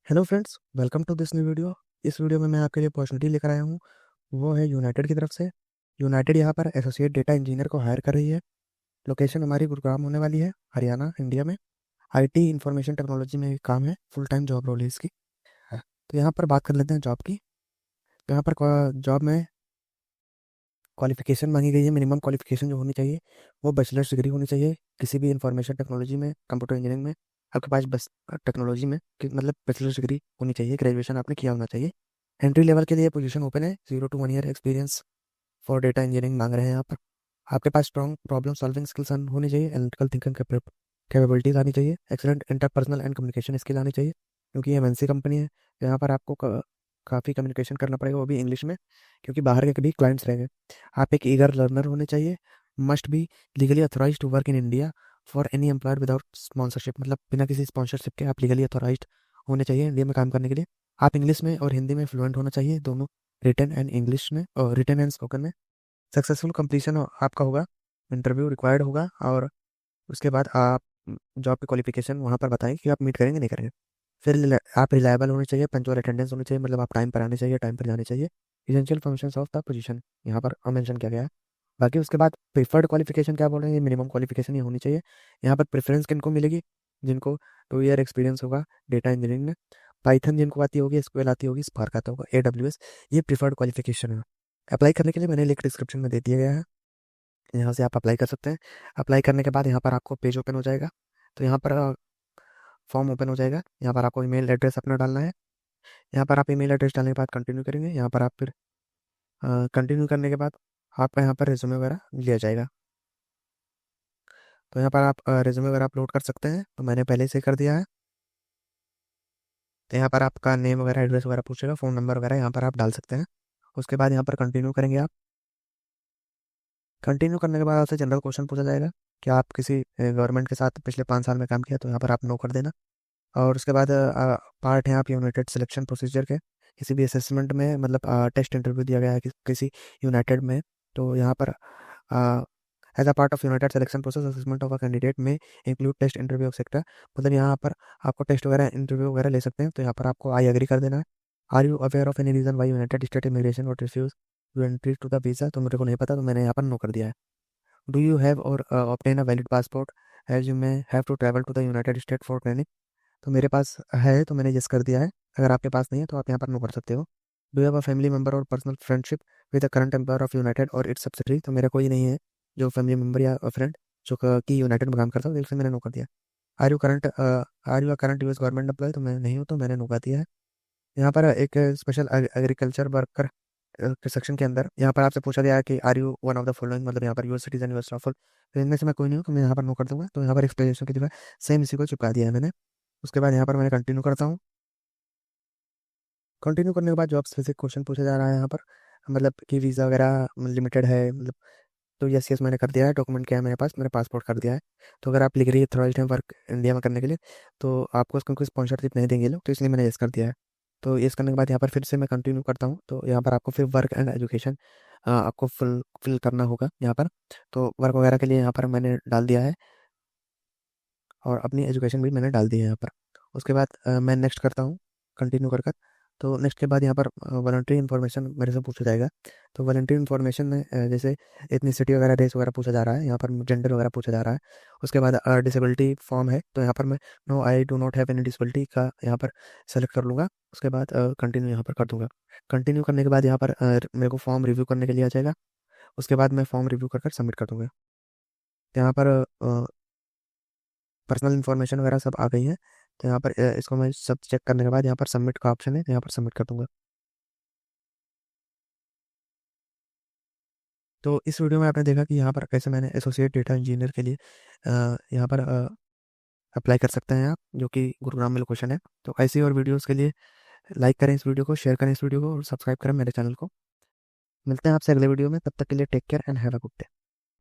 Hello friends, welcome to this new video. इस video में मैं आपके लिए अपॉर्चुनिटी लेकर आया हूँ। वो है यूनाइटेड की तरफ से। यूनाइटेड यहाँ पर एसोसिएट डेटा इंजीनियर को हायर कर रही है। लोकेशन हमारी गुरुग्राम होने वाली है, हरियाणा, इंडिया में। आईटी इंफॉर्मेशन टेक्नोलॉजी में काम है, फुल टाइम जॉब रोल है इसकी। तो यहाँ पर बात कर लेते हैं जॉब की। तो यहाँ पर जॉब में क्वालिफिकेशन मांगी गई है। मिनिमम क्वालिफिकेशन जो होनी चाहिए वो बैचलर्स डिग्री होनी चाहिए किसी भी इंफॉर्मेशन टेक्नोलॉजी में, कंप्यूटर इंजीनियरिंग में। आपके पास बस टेक्नोलॉजी में मतलब बैचलर्स डिग्री होनी चाहिए, ग्रेजुएशन आपने किया होना चाहिए। एंट्री लेवल के लिए पोजीशन ओपन है, 0 to 1 year experience for data engineering मांग रहे हैं यहाँ पर। आपके पास स्ट्रॉन्ग प्रॉब्लम सॉल्विंग स्किल्स होनी चाहिए, एनालिटिकल थिंकिंग कैपेबिलिटीज आनी चाहिए, excellent interpersonal and communication skill आनी चाहिए, क्योंकि ये एमएनसी कंपनी है। यहाँ पर आपको काफ़ी कम्युनिकेशन करना पड़ेगा, वो भी इंग्लिश में, क्योंकि बाहर के भी क्लाइंट्स रहेंगे। आप एक ईगर लर्नर होने चाहिए। Must be legally authorise to work in India for any employer without sponsorship, मतलब बिना किसी स्पॉन्सरशिप के आप लीगली अथोराइज होने चाहिए इंडिया में काम करने के लिए। आप इंग्लिश में और हिंदी में फ्लुएंट होना चाहिए, दोनों, रिटन एंड इंग्लिश में और रिटन एंड स्पोकन में। सक्सेसफुल कंप्लीशन आपका होगा, इंटरव्यू रिक्वायर्ड होगा, और उसके बाद आप जॉब की क्वालिफिकेशन वहाँ पर बताएं कि आप मीट करेंगे नहीं करेंगे। फिर आप रिलायबल होने चाहिए, पंचुअल अटेंडेंस होनी चाहिए, मतलब आप टाइम पर आने चाहिए, टाइम पर जाने चाहिए। Essential functions of the position यहाँ पर मेंशन किया गया है। बाकी उसके बाद प्रीफर्ड क्वालिफिकेशन क्या बोल रहे हैं, मिनिमम क्वालिफिकेशन ही होनी चाहिए। यहाँ पर प्रेफरेंस किनको मिलेगी, जिनको 2 ईयर एक्सपीरियंस होगा डेटा इंजीनियरिंग में, पाइथन जिनको आती होगी, एसक्यूएल आती होगी, स्पार्क आता होगा, AWS, ये प्रीफर्ड क्वालिफिकेशन है। अप्लाई करने के लिए मैंने लिंक डिस्क्रिप्शन में दे दिया गया है, यहाँ से आप अप्लाई कर सकते हैं। अप्लाई करने के बाद यहाँ पर आपको पेज ओपन हो जाएगा। तो यहाँ पर फॉर्म ओपन हो जाएगा। यहाँ पर आपको ईमेल एड्रेस अपना डालना है। यहाँ पर आप ईमेल एड्रेस डालने के बाद कंटिन्यू करेंगे। यहाँ पर आप फिर कंटिन्यू करने के बाद आपका यहाँ पर रिज्यूमे वगैरह लिया जाएगा। तो यहाँ पर आप रिज्यूमे वगैरह अपलोड कर सकते हैं, तो मैंने पहले से कर दिया है। तो यहाँ पर आपका नेम वगैरह, एड्रेस वगैरह पूछेगा, फ़ोन नंबर वगैरह यहाँ पर आप डाल सकते हैं। उसके बाद यहाँ पर कंटिन्यू करेंगे आप। कंटिन्यू करने के बाद आपसे जनरल क्वेश्चन पूछा जाएगा कि आप किसी गवर्नमेंट के साथ पिछले 5 साल में काम किया, तो यहाँ पर आप नो कर देना। और उसके बाद पार्ट है आप यूनाइटेड सिलेक्शन प्रोसीजर के, किसी भी असेसमेंट में, मतलब टेस्ट इंटरव्यू दिया गया है किसी यूनाइटेड में, तो यहाँ पर as a part of United selection process assessment of a candidate में इंक्लूड टेस्ट इंटरव्यू एक्सेट्रा, मतलब यहाँ पर आपको टेस्ट वगैरह, इंटरव्यू वगैरह ले सकते हैं। तो यहाँ पर आपको आई एग्री कर देना है। Are you aware of any reason why United State immigration or refuse to entry to the visa, तो मेरे को नहीं पता, तो मैंने यहाँ पर नो कर दिया है। Do you have or obtain a valid passport as you may have to travel to the United State for training, तो मेरे पास है, तो मैंने यस कर दिया है। अगर आपके पास नहीं है तो आप यहाँ पर नो कर सकते हो। Do have a family member or personal friendship with the current employer of United or its subsidiary, तो मेरा कोई नहीं है जो फैमिली मेंबर या फ्रेंड जो कि यूनाइटेड में काम करता हूँ, इसलिए मैंने नो कर दिया। Are you a current US government employ, तो मैं नहीं हूँ, तो मैंने नो कर दिया है। यहाँ पर एक स्पेशल एग्रीकल्चर वर्कर के सेक्शन के अंदर यहाँ पर आपसे पूछा गया है कि are you one of the following, मतलब यहाँ पर यूएस सिटीजन, यूएस लॉफुल, तो इनमें से मैं कोई नहीं हूँ, तो मैं यहाँ पर नो कर दूंगा। तो यहाँ पर एक्सप्लेनेशन की जगह सेम इसी को चिपका दिया है मैंने। उसके बाद यहाँ पर मैंने कंटिन्यू करता हूँ। कंटिन्यू करने के बाद जॉब स्पेसिफिक क्वेश्चन पूछा जा रहा है यहाँ पर, मतलब कि वीज़ा वगैरह लिमिटेड है, मतलब, तो यस यस मैंने कर दिया है। डॉक्यूमेंट क्या है मेरे पास, मैंने पासपोर्ट कर दिया है। तो अगर आप लीगली अथॉराइज्ड हैं वर्क इंडिया में करने के लिए, तो आपको उसको कोई स्पॉन्सरशिप नहीं देंगे लोग, तो इसलिए मैंने यस कर दिया है। तो यस करने के बाद यहाँ पर फिर से मैं कंटिन्यू करता हूँ। तो यहाँ पर आपको फिर वर्क एंड एजुकेशन आपको फिल करना होगा यहाँ पर। तो वर्क वगैरह के लिए यहाँ पर मैंने डाल दिया है, और अपनी एजुकेशन भी मैंने डाल दी है यहाँ पर। उसके बाद मैं नेक्स्ट करता हूँ, कंटिन्यू कर कर। तो नेक्स्ट के बाद यहाँ पर वॉलंटरी इन्फॉर्मेशन मेरे से पूछा जाएगा। तो वॉलंटरी इन्फॉर्मेशन में जैसे इथनिसिटी वगैरह, रेस वगैरह पूछा जा रहा है, यहाँ पर जेंडर वगैरह पूछा जा रहा है। उसके बाद डिसेबिलिटी फॉर्म है, तो यहाँ पर मैं no I do not have any disability का यहाँ पर सेलेक्ट कर लूँगा। उसके बाद कंटिन्यू यहाँ पर कर दूँगा। कंटिन्यू करने के बाद यहाँ पर मेरे को फॉर्म रिव्यू करने के लिए आ जाएगा। उसके बाद मैं फॉर्म रिव्यू कर सबमिट कर दूँगा। यहाँ पर पर्सनल इन्फॉर्मेशन वगैरह सब आ गई है। तो यहाँ पर इसको मैं सब चेक करने के बाद यहाँ पर सबमिट का ऑप्शन है, तो यहाँ पर सबमिट कर दूंगा। तो इस वीडियो में आपने देखा कि यहाँ पर कैसे मैंने एसोसिएट डेटा इंजीनियर के लिए यहाँ पर अप्लाई कर सकते हैं आप, जो कि गुरुग्राम में लोकेशन है। तो ऐसी और वीडियोस के लिए लाइक करें इस वीडियो को, शेयर करें इस वीडियो को, और सब्सक्राइब करें मेरे चैनल को। मिलते हैं आपसे अगले वीडियो में, तब तक के लिए take care and have a good day.